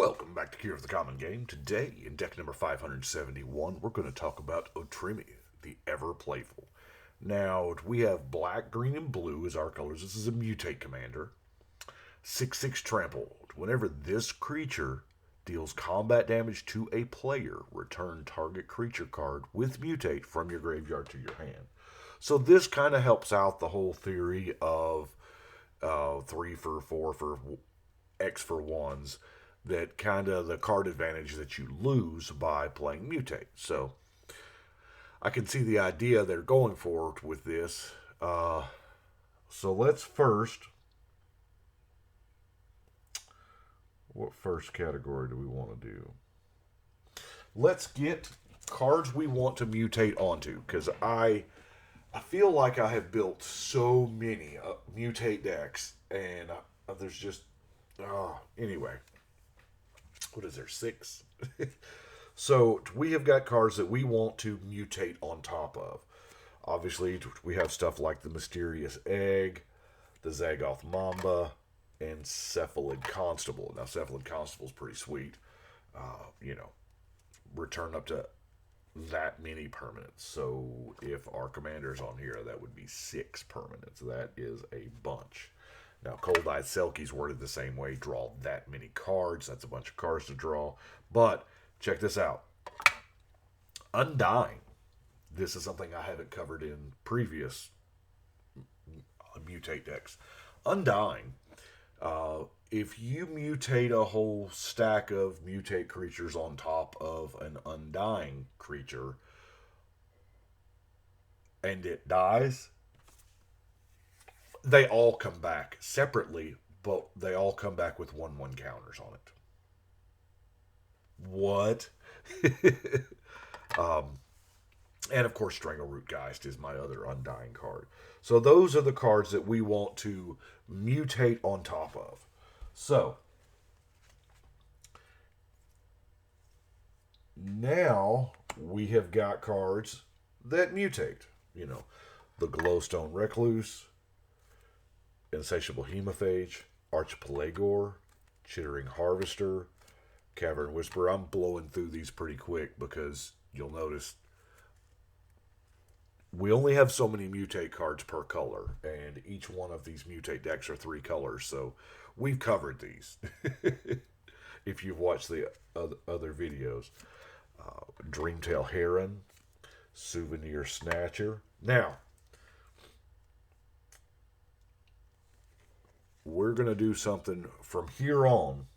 Welcome back to Cure of the Common Game. Today, in deck number 571, we're going to talk about Otrimi, the Ever Playful. Now, we have black, green, and blue as our colors. This is a Mutate commander. 6/6 trampled. Whenever this creature deals combat damage to a player, return target creature card with Mutate from your graveyard to your hand. So this kind of helps out the whole theory of 3 for 4 for X for 1s, that kind of the card advantage that you lose by playing Mutate. So I can see the idea they're going for with this. So let's first, what first category do we want to do? Let's get cards we want to mutate onto, because I feel like I have built so many mutate decks, and there's just anyway. What is there, 6? So we have got cards that we want to mutate on top of. Obviously, we have stuff like the Mysterious Egg, the Zagoth Mamba, and Cephalid Constable. Now, Cephalid Constable is pretty sweet. Return up to that many permanents. So if our commander's on here, that would be 6 permanents. That is a bunch. Now, Cold-Eyed Selkie's worded the same way. Draw that many cards. That's a bunch of cards to draw. But check this out. Undying. This is something I haven't covered in previous mutate decks. Undying. If you mutate a whole stack of mutate creatures on top of an undying creature and it dies, they all come back separately, but they all come back with 1/1 counters on it. What? And of course, Strangleroot Geist is my other Undying card. So those are the cards that we want to mutate on top of. So now we have got cards that mutate. The Glowstone Recluse, Insatiable Hemophage, Archipelagor, Chittering Harvester, Cavern Whisperer. I'm blowing through these pretty quick because you'll notice we only have so many mutate cards per color, and each one of these mutate decks are 3 colors, so we've covered these if you've watched the other videos. Dreamtail Heron, Souvenir Snatcher. Now, we're going to do something from here on.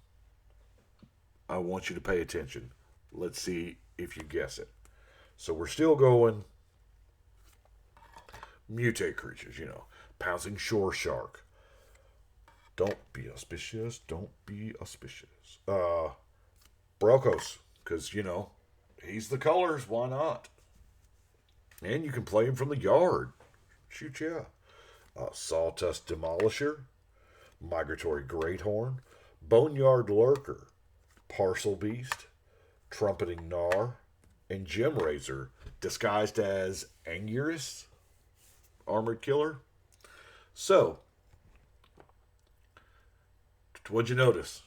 I want you to pay attention. Let's see if you guess it. So we're still going mutate creatures, Pouncing Shore Shark. Don't be auspicious. Don't be auspicious. Brokos, because, he's the colors. Why not? And you can play him from the yard. Shoot, yeah. Sawtusk Demolisher, Migratory Greathorn, Boneyard Lurker, Parcel Beast, Trumpeting Gnar, and Gem Razor, disguised as Anguirus, Armored Killer. So, what'd you notice?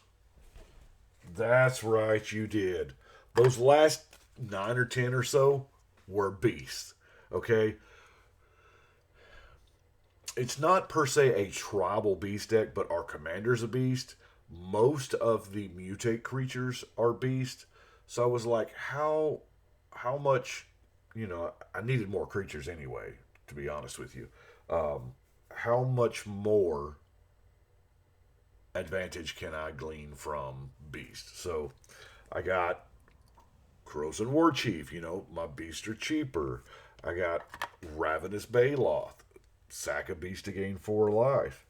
That's right, you did. Those last 9 or 10 or so were beasts. Okay? It's not per se a tribal beast deck, but our commander's a beast. Most of the mutate creatures are beast. So I was like, how much, I needed more creatures anyway, to be honest with you. How much more advantage can I glean from beast? So I got Krosan Warchief, my beasts are cheaper. I got Ravenous Baloth, sack a beast to gain 4 life.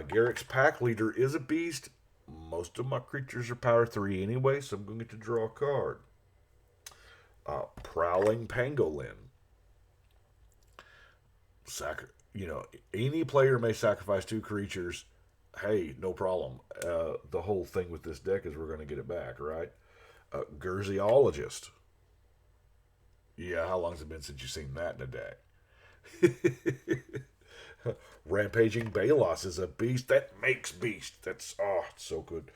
Garrick's Pack Leader is a beast. Most of my creatures are power 3 anyway, so I'm going to get to draw a card. Prowling Pangolin. Any player may sacrifice 2 creatures. Hey, no problem. The whole thing with this deck is we're going to get it back, right? Gerziologist. Yeah, how long's it been since you've seen that in a deck? Rampaging Balos is a beast that makes beast. That's, it's so good.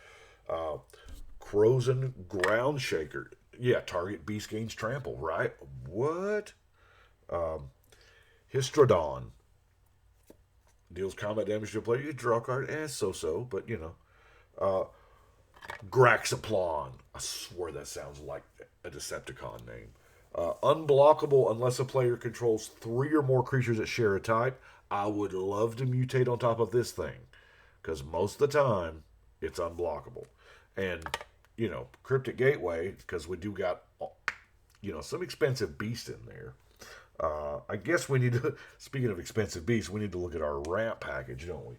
Crozen Ground Shaker. Yeah, target beast gains trample, right? What? Histrodon. Deals combat damage to a player. You draw a card. So-so, but you know. Graxaplon. I swear that sounds like a Decepticon name. Unblockable unless a player controls 3 or more creatures that share a type. I would love to mutate on top of this thing. Because most of the time, it's unblockable. And, you know, Cryptic Gateway, because we do got, you know, some expensive beasts in there. I guess we need to, speaking of expensive beasts, we need to look at our ramp package, don't we?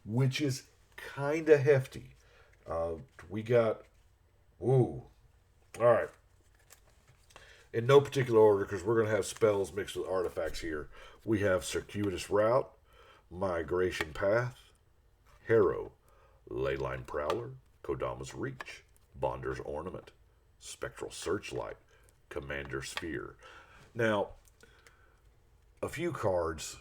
Which is kind of hefty. We got, ooh, all right. In no particular order, because we're going to have spells mixed with artifacts here. We have Circuitous Route, Migration Path, Harrow, Leyline Prowler, Kodama's Reach, Bonder's Ornament, Spectral Searchlight, Commander Sphere. Now, a few cards.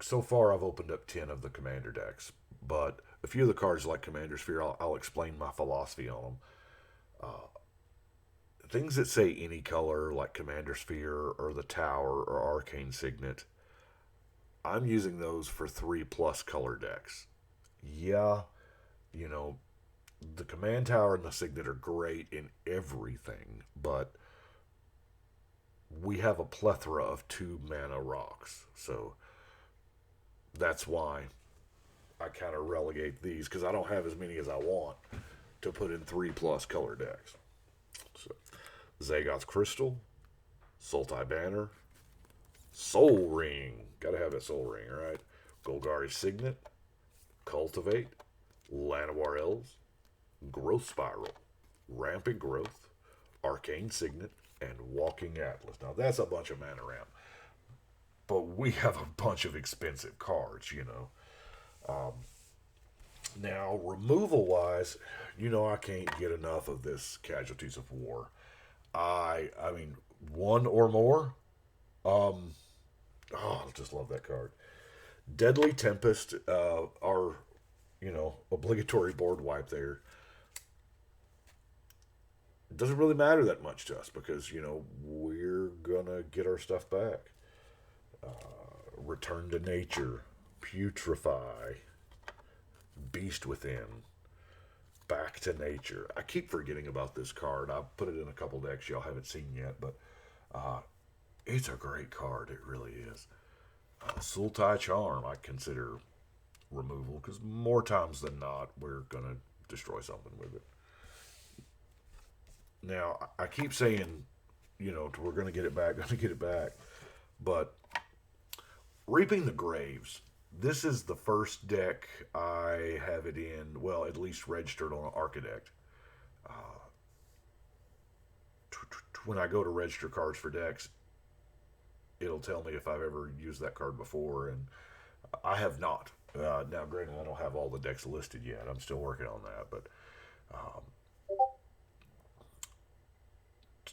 So far, I've opened up 10 of the Commander decks, but a few of the cards like Commander Sphere, I'll explain my philosophy on them. Things that say any color, like Commander Sphere or the Tower or Arcane Signet, I'm using those for 3+ color decks. Yeah, you know, the Command Tower and the Signet are great in everything, but we have a plethora of 2 mana rocks. So that's why I kind of relegate these, because I don't have as many as I want to put in 3+ color decks. So, Zagoth's Crystal, Sultai Banner, Soul Ring. Gotta have that Soul Ring, right? Golgari Signet, Cultivate, Llanowar Elves, Growth Spiral, Rampant Growth, Arcane Signet, and Walking Atlas. Now that's a bunch of mana ramp. But we have a bunch of expensive cards, you know. Now, removal-wise, you know I can't get enough of this Casualties of War. I mean, 1 or more. I just love that card. Deadly Tempest, our, you know, obligatory board wipe there. It doesn't really matter that much to us because, you know, we're gonna get our stuff back. Return to Nature, Putrefy, Beast Within, Back to Nature. I keep forgetting about this card. I've put it in a couple decks y'all haven't seen yet, but it's a great card. It really is. Sultai Charm, I consider removal because more times than not, we're going to destroy something with it. Now, I keep saying, you know, we're going to get it back, going to get it back. But Reaping the Graves, this is the first deck I have it in, well, at least registered on Architect. When I go to register cards for decks, it'll tell me if I've ever used that card before, and I have not. Now, granted, I don't have all the decks listed yet. I'm still working on that, but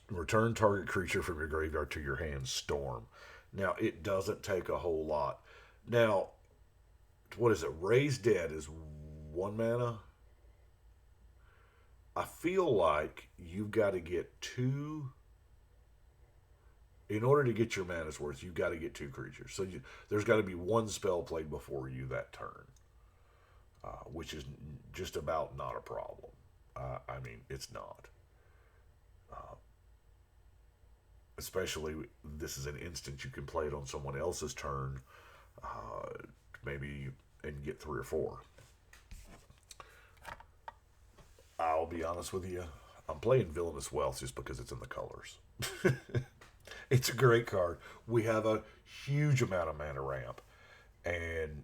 return target creature from your graveyard to your hand, Storm. Now, it doesn't take a whole lot. Now, what is it? Raise Dead is 1 mana. I feel like you've got to get 2. In order to get your mana's worth, you've got to get 2 creatures. So there's got to be 1 spell played before you that turn, which is just about not a problem. I mean, it's not. Especially, this is an instant you can play it on someone else's turn, maybe, and get 3 or 4. I'll be honest with you, I'm playing Villainous Wealth just because it's in the colors. It's a great card. We have a huge amount of mana ramp. And,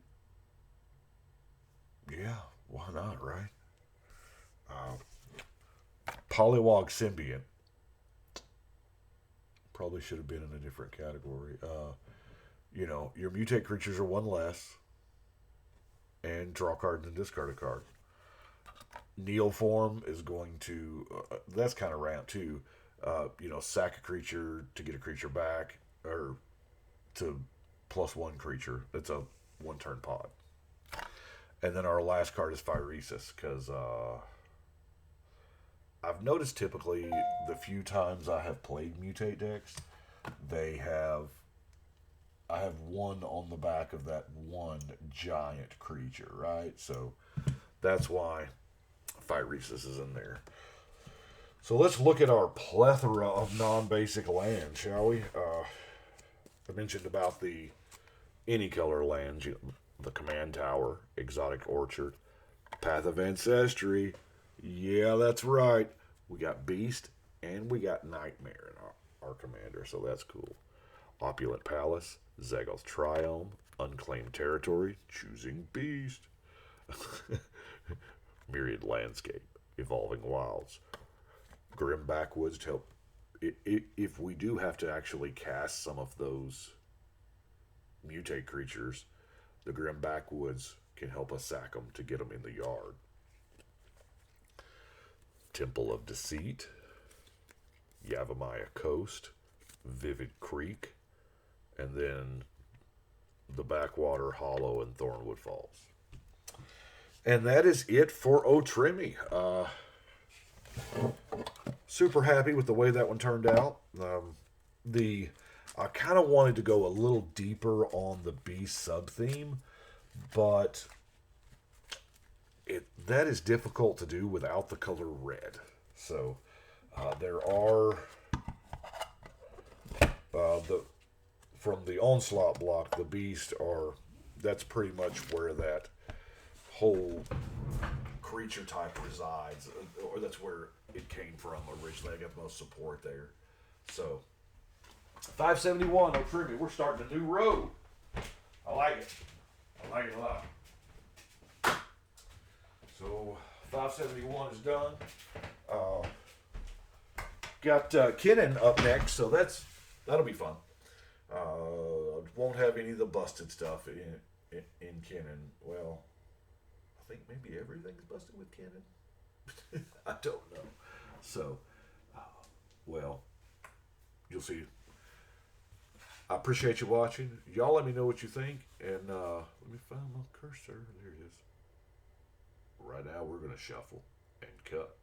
yeah, why not, right? Polywog Symbiont. Probably should have been in a different category. You know, your mutate creatures are 1 less. And draw a card and discard a card. Neoform is going to... that's kind of ramp, too. You know, sack a creature to get a creature back, or to +1 creature. It's a 1-turn pod. And then our last card is Phyresis, because I've noticed typically the few times I have played Mutate decks, they have I have one on the back of that one giant creature, right? So that's why Phyresis is in there. So let's look at our plethora of non-basic lands, shall we? I mentioned about the any color lands, the Command Tower, Exotic Orchard, Path of Ancestry. Yeah, that's right. We got Beast and we got Nightmare in our commander, so that's cool. Opulent Palace, Zagoth Triome, Unclaimed Territory, Choosing Beast, Myriad Landscape, Evolving Wilds, Grim Backwoods to help. If we do have to actually cast some of those mutate creatures, the Grim Backwoods can help us sack them to get them in the yard. Temple of Deceit, Yavimaya Coast, Vivid Creek, and then the Backwater Hollow and Thornwood Falls. And that is it for Otrimi. Super happy with the way that one turned out. I kind of wanted to go a little deeper on the Beast sub-theme, but that is difficult to do without the color red. So there are from the Onslaught block, the Beast that's pretty much where that whole creature type resides, or that's where it came from originally. I got the most support there. So 571 Otrimi, we're starting a new road. I like it. I like it a lot. So 571 is done. Got Kinnan up next, so that'll be fun. Won't have any of the busted stuff in Kinnan. Well, I think maybe everything's busted with Kinnan. I don't know. So, well, you'll see. I appreciate you watching. Y'all let me know what you think. And let me find my cursor. There it is. Right now, we're going to shuffle and cut.